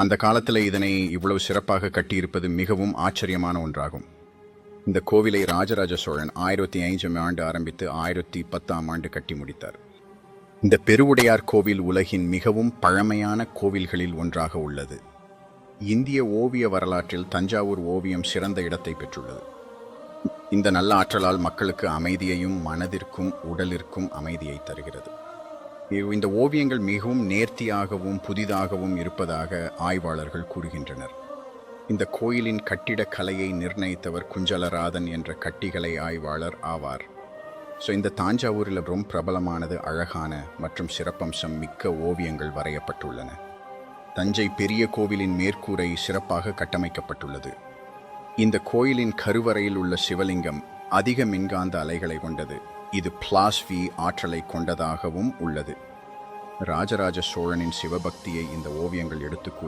அந்த காலத்தில் இதனை இவ்வளவு சிறப்பாக கட்டியிருப்பது மிகவும் ஆச்சரியமான ஒன்றாகும். இந்த கோவிலை ராஜராஜ சோழன் 1500 ஆண்டு ஆரம்பித்து 1010 கட்டி முடித்தார். இந்த பெருவுடையார் கோவில் உலகின் மிகவும் பழமையான கோவில்களில் ஒன்றாக உள்ளது. இந்திய ஓவிய வரலாற்றில் தஞ்சாவூர் ஓவியம் சிறந்த இடத்தை பெற்றுள்ளது. இந்த நல்ல ஆற்றலால் மக்களுக்கு அமைதியையும் மனதிற்கும் உடலிற்கும் அமைதியை தருகிறது. இந்த ஓவியங்கள் மிகவும் நேர்த்தியாகவும் புதிதாகவும் இருப்பதாக ஆய்வாளர்கள் கூறுகின்றனர். இந்த கோயிலின் கட்டிடக்கலையை நிர்ணயித்தவர் குஞ்சலராதன் என்ற கட்டிடக்கலை ஆய்வாளர் ஆவார். இந்த தாஞ்சாவூரில் ரொம்ப பிரபலமானது அழகான மற்றும் சிறப்பம்சம் மிக்க ஓவியங்கள் வரையப்பட்டுள்ளன. தஞ்சை பெரிய கோவிலின் மேற்கூரை சிறப்பாக கட்டமைக்கப்பட்டுள்ளது. இந்த கோயிலின் கருவறையில் உள்ள சிவலிங்கம் அதிக மின்காந்த அலைகளை கொண்டது. இது பிளாஸ்வி ஆற்றலை கொண்டதாகவும் உள்ளது. ராஜராஜ சோழனின் சிவபக்தியை இந்த ஓவியங்கள் எடுத்து